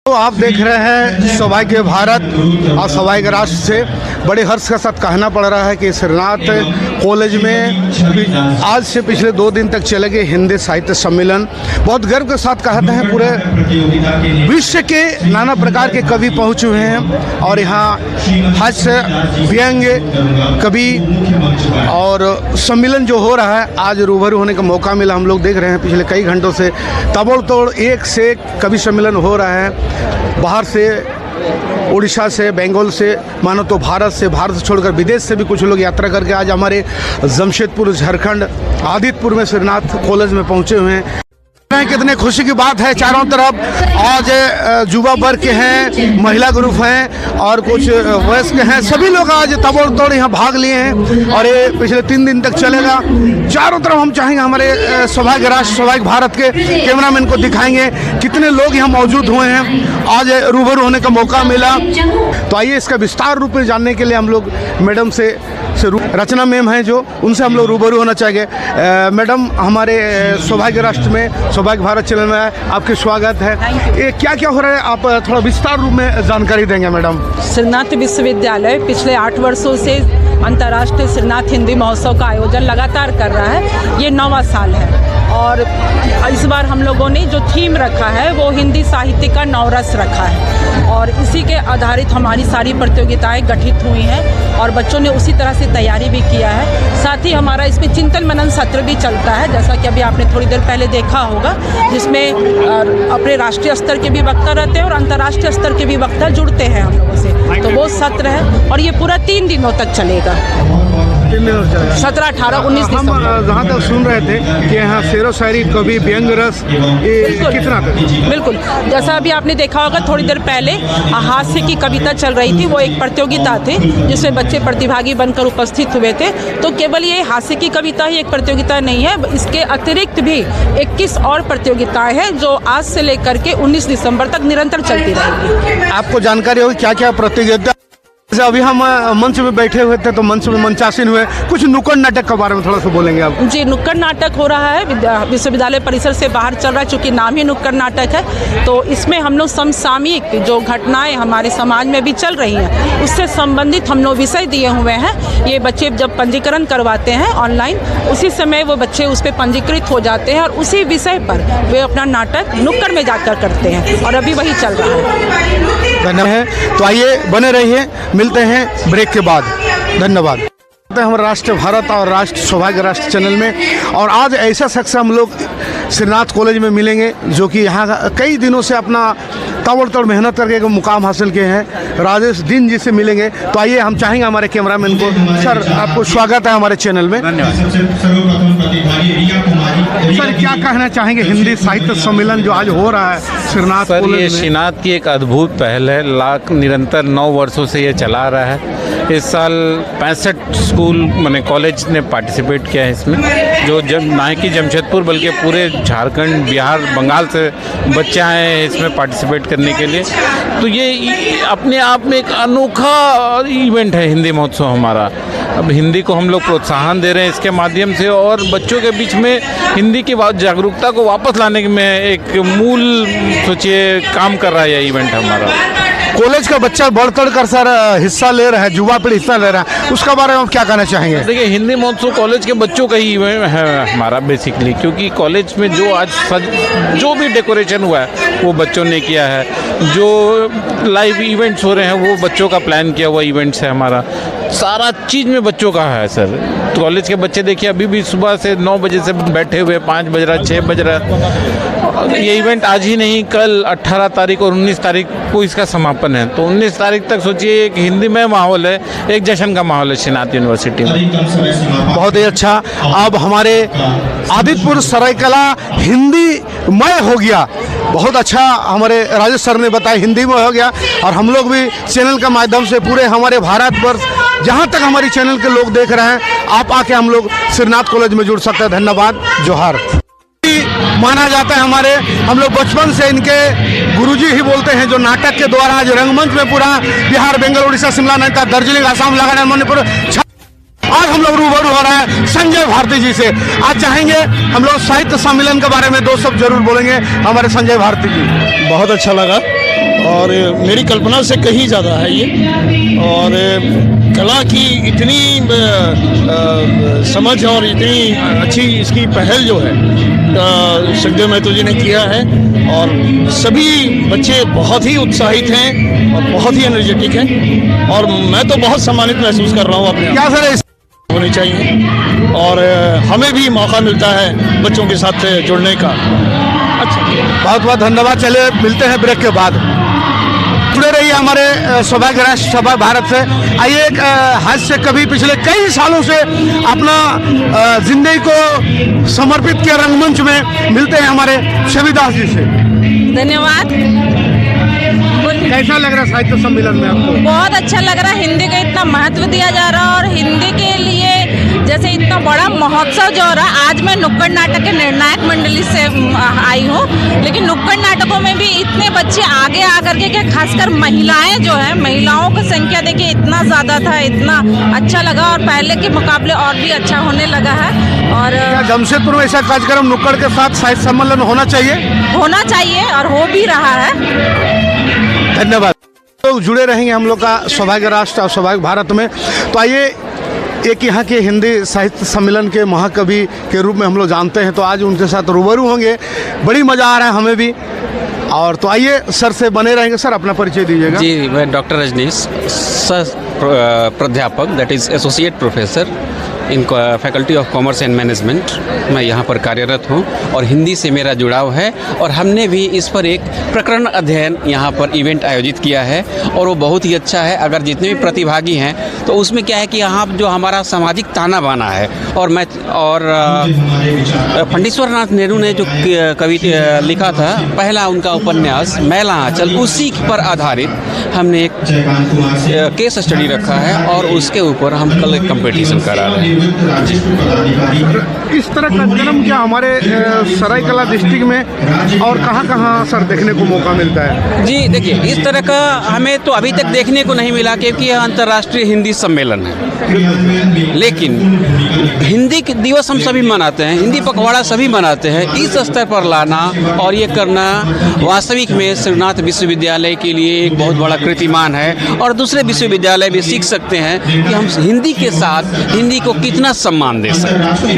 तो आप देख रहे हैं सौभाग्य भारत और सौभाग्य राष्ट्र से बड़े हर्ष के साथ कहना पड़ रहा है कि श्रीनाथ कॉलेज में आज से पिछले 2 दिन तक चलेंगे हिंदी साहित्य सम्मेलन। बहुत गर्व के साथ कहते हैं पूरे विश्व के नाना प्रकार के कवि पहुंचे हुए हैं और यहाँ हास्य व्यंग कवि और सम्मेलन जो हो रहा है आज रूबरू होने का मौका मिला। हम लोग देख रहे हैं पिछले कई घंटों से ताबड़तोड़ एक से एक कवि सम्मेलन हो रहा है। बाहर से उड़ीसा से, बंगाल से, मानो तो भारत से छोड़कर विदेश से भी कुछ लोग यात्रा करके आज हमारे जमशेदपुर झारखंड आदित्यपुर में श्रीनाथ कॉलेज में पहुंचे हुए हैं। कितने खुशी की बात है, चारों तरफ आज युवा वर्ग के हैं, महिला ग्रुप हैं और कुछ वयस्क हैं, सभी लोग आज ताबड़तोड़ यहाँ भाग लिए हैं और ये पिछले 3 दिन तक चलेगा। चारों तरफ हम चाहेंगे हमारे सौभाग्य राष्ट्र सौभाग्य भारत के कैमरामैन को दिखाएंगे कितने लोग यहाँ मौजूद हुए हैं, आज रूबरू होने का मौका मिला। तो आइए इसका विस्तार रूप में जानने के लिए हम लोग मैडम से रचना मैम हैं जो उनसे हम लोग रूबरू होना चाहेंगे। मैडम, हमारे सौभाग्य राष्ट्र में सौभाग्य भारत चैनल में आपके स्वागत है। ये क्या क्या हो रहा है, आप थोड़ा विस्तार रूप में जानकारी देंगे मैडम। श्रीनाथ विश्वविद्यालय पिछले 8 वर्षों से अंतर्राष्ट्रीय श्रीनाथ हिंदी महोत्सव का आयोजन लगातार कर रहा है। ये 9वां साल है और इस बार हम लोगों ने जो थीम रखा है वो हिंदी साहित्य का नवरस रखा है और इसी के आधारित हमारी सारी प्रतियोगिताएं गठित हुई हैं और बच्चों ने उसी तरह से तैयारी भी किया है। साथ ही हमारा इसमें चिंतन मनन सत्र भी चलता है, जैसा कि अभी आपने थोड़ी देर पहले देखा होगा, जिसमें अपने राष्ट्रीय स्तर के भी वक्ता रहते हैं और अंतर्राष्ट्रीय स्तर के भी वक्ता जुड़ते हैं हम लोगों से। तो वो सत्र है और ये पूरा 3 दिनों तक चलेगा, 17, 18, 19 हम जहाँ तक सुन रहे थे कि यहाँ शेरो शायरी, कवि, व्यंग रस, ये कितना तक? बिल्कुल, जैसा अभी आपने देखा होगा थोड़ी देर पहले हास्य की कविता चल रही थी, वो एक प्रतियोगिता थी जिसमें बच्चे प्रतिभागी बनकर उपस्थित हुए थे। तो केवल ये हास्य की कविता ही एक प्रतियोगिता नहीं है, इसके अतिरिक्त भी 21 और प्रतियोगिताएं हैं जो आज से लेकर के 19 दिसंबर तक निरंतर चलती रहेगी। आपको जानकारी होगी क्या क्या प्रतियोगिता? जैसे अभी हम मंच में बैठे हुए थे तो मंच में मंचासीन हुए, कुछ नुक्कड़ नाटक के बारे में थोड़ा सा बोलेंगे आप? जी, नुक्कड़ नाटक हो रहा है, विश्वविद्यालय परिसर से बाहर चल रहा है, चूँकि नाम ही नुक्कड़ नाटक है। तो इसमें हम लोग समसामयिक जो घटनाएं हमारे समाज में भी चल रही हैं उससे संबंधित हम लोग विषय दिए हुए हैं। ये बच्चे जब पंजीकरण करवाते हैं ऑनलाइन, उसी समय वो बच्चे उस पर पंजीकृत हो जाते हैं और उसी विषय पर वे अपना नाटक नुक्कड़ में जाकर करते हैं और अभी वही चल रहा है। धन्यवाद। तो आइए बने रहिए, मिलते हैं ब्रेक के बाद। धन्यवाद। हमारे राष्ट्र भारत और राष्ट्र सौभाग्य राष्ट्र चैनल में और आज ऐसा शख्स हम लोग श्रीनाथ कॉलेज में मिलेंगे जो कि यहाँ कई दिनों से अपना ताबड़तोड़ मेहनत करके एक मुकाम हासिल किए हैं। राजेश दिन जी से मिलेंगे। तो आइए हम चाहेंगे हमारे कैमरामैन को, सर आपको स्वागत है हमारे चैनल में। सर क्या कहना चाहेंगे हिंदी साहित्य सम्मेलन जो आज हो रहा है श्रीनाथ सर? कॉलेज ये में? श्रीनाथ की एक अद्भुत पहल है, निरंतर 9 वर्षों से ये चला रहा है। इस साल 65 स्कूल मैंने कॉलेज ने पार्टिसिपेट किया है इसमें, जो ना कि जमशेदपुर बल्कि पूरे झारखंड, बिहार, बंगाल से बच्चे आए हैं इसमें पार्टिसिपेट करने के लिए। तो ये अपने आप में एक अनोखा इवेंट है हिंदी महोत्सव हमारा। अब हिंदी को हम लोग प्रोत्साहन दे रहे हैं इसके माध्यम से और बच्चों के बीच में हिंदी की जागरूकता को वापस लाने में एक मूल सोचिए काम कर रहा है यह इवेंट हमारा। कॉलेज का बच्चा बढ़ चढ़ कर सर हिस्सा ले रहा है, युवा पीढ़ी हिस्सा ले रहा है, उसका बारे में आप क्या कहना चाहेंगे? देखिए, हिंदी महोत्सव कॉलेज के बच्चों का ही है हमारा बेसिकली, क्योंकि कॉलेज में जो आज जो भी डेकोरेशन हुआ है वो बच्चों ने किया है, जो लाइव इवेंट्स हो रहे हैं वो बच्चों का प्लान किया हुआ इवेंट्स है हमारा। सारा चीज़ में बच्चों का है सर। तो कॉलेज के बच्चे देखिए अभी भी सुबह से 9 बजे से बैठे हुए, 5 बज रहा, 6 बज रहा। ये इवेंट आज ही नहीं, कल 18 तारीख और 19 तारीख को इसका समापन है। तो 19 तारीख तक सोचिए एक हिंदी में माहौल है, एक जश्न का माहौल है श्रीनाथ यूनिवर्सिटी में। बहुत ही अच्छा। अब हमारे आदित्यपुर सरायकला हिंदी मय हो गया, बहुत अच्छा हमारे राजेश सर ने बताया, हिंदी में हो गया। और हम लोग भी चैनल के माध्यम से पूरे हमारे भारतवर्ष जहाँ तक हमारी चैनल के लोग देख रहे हैं, आप आके हम लोग श्रीनाथ कॉलेज में जुड़ सकते हैं। धन्यवाद, जोहार। माना जाता है हमारे, हम लोग बचपन से इनके गुरुजी ही बोलते हैं, जो नाटक के द्वारा आज रंगमंच में पूरा बिहार, बंगाल, उड़ीसा, शिमला, नैनीताल, दार्जिलिंग, आसाम, नागालैंड, मणिपुर, आज हम लोग रूबरू हो रहा है संजय भारती जी से। आज चाहेंगे हम लोग साहित्य सम्मेलन के बारे में 2 शब्द जरूर बोलेंगे हमारे संजय भारती जी। बहुत अच्छा लगा और मेरी कल्पना से कहीं ज़्यादा है ये। और कला की इतनी समझ और इतनी अच्छी इसकी पहल जो है सुखदेव महतो जी ने किया है, और सभी बच्चे बहुत ही उत्साहित हैं और बहुत ही एनर्जेटिक हैं, और मैं तो बहुत सम्मानित महसूस कर रहा हूँ अपने क्या सर इस होनी चाहिए, और हमें भी मौका मिलता है बच्चों के साथ जुड़ने का। अच्छा, बहुत बहुत धन्यवाद। चलिए मिलते हैं ब्रेक के बाद। जुड़े रहिए हमारे सौभाग्य राष्ट्र सौभाग्य भारत से। आइए, एक हास्य कवि पिछले कई सालों से अपना जिंदगी को समर्पित किया रंगमंच में, मिलते हैं हमारे छविदास जी से। धन्यवाद। कैसा लग रहा है साहित्य सम्मेलन में आपको? बहुत अच्छा लग रहा है। हिंदी का इतना महत्व दिया जा रहा है, और हिंदी के लिए जैसे इतना बड़ा महोत्सव जो हो रहा है। आज मैं नुक्कड़ नाटक के निर्णायक मंडली से आई हूँ, लेकिन नुक्कड़ नाटकों में भी इतने बच्चे आगे आकर के, खासकर महिलाएं जो है, महिलाओं की संख्या देखिए इतना ज़्यादा था, इतना अच्छा लगा, और पहले के मुकाबले और भी अच्छा होने लगा है। और क्या जमशेदपुर में ऐसा कार्यक्रम नुक्कड़ के साथ साहित्य सम्मेलन होना चाहिए और हो भी रहा है। धन्यवाद। तो जुड़े रहेंगे हम लोग का सौभाग्य राष्ट्र और सौभाग्य भारत में। तो आइए, एक यहाँ के हिंदी साहित्य सम्मेलन के महाकवि के रूप में हम लोग जानते हैं, तो आज उनके साथ रूबरू होंगे। बड़ी मज़ा आ रहा है हमें भी। और तो आइए, सर से बने रहेंगे। सर, अपना परिचय दीजिएगा। जी, मैं डॉक्टर रजनीश, सह प्राध्यापक, that is associate professor in faculty of commerce and management, मैं यहाँ पर कार्यरत हूँ, और हिंदी से मेरा जुड़ाव है। और हमने भी इस पर एक प्रकरण अध्ययन यहाँ पर इवेंट आयोजित किया है, और वो बहुत ही अच्छा है। अगर जितने भी प्रतिभागी हैं, तो उसमें क्या है कि यहाँ जो हमारा सामाजिक ताना बाना है, और पंडितेश्वर नाथ नेहरू ने जो कवि लिखा था, पहला उनका उपन्यास मैला आंचल, उसी पर आधारित हमने एक केस स्टडी रखा है, और उसके ऊपर हम कल एक कंपटीशन करा रहे हैं। इस तरह का जन्म क्या हमारे सरायकला डिस्ट्रिक्ट में और कहाँ सर देखने को मौका मिलता है? जी देखिए, इस तरह का हमें तो अभी तक देखने को नहीं मिला, क्योंकि यह अंतर्राष्ट्रीय हिंदी सम्मेलन है। लेकिन हिंदी दिवस हम सभी मनाते हैं, हिंदी पखवाड़ा सभी मनाते हैं। इस स्तर पर लाना और ये करना वास्तविक में श्रीनाथ विश्वविद्यालय के लिए एक बहुत बड़ा कीर्तिमान है, और दूसरे विश्वविद्यालय भी सीख सकते हैं कि हम हिंदी के साथ हिंदी को कितना सम्मान दे सकते हैं।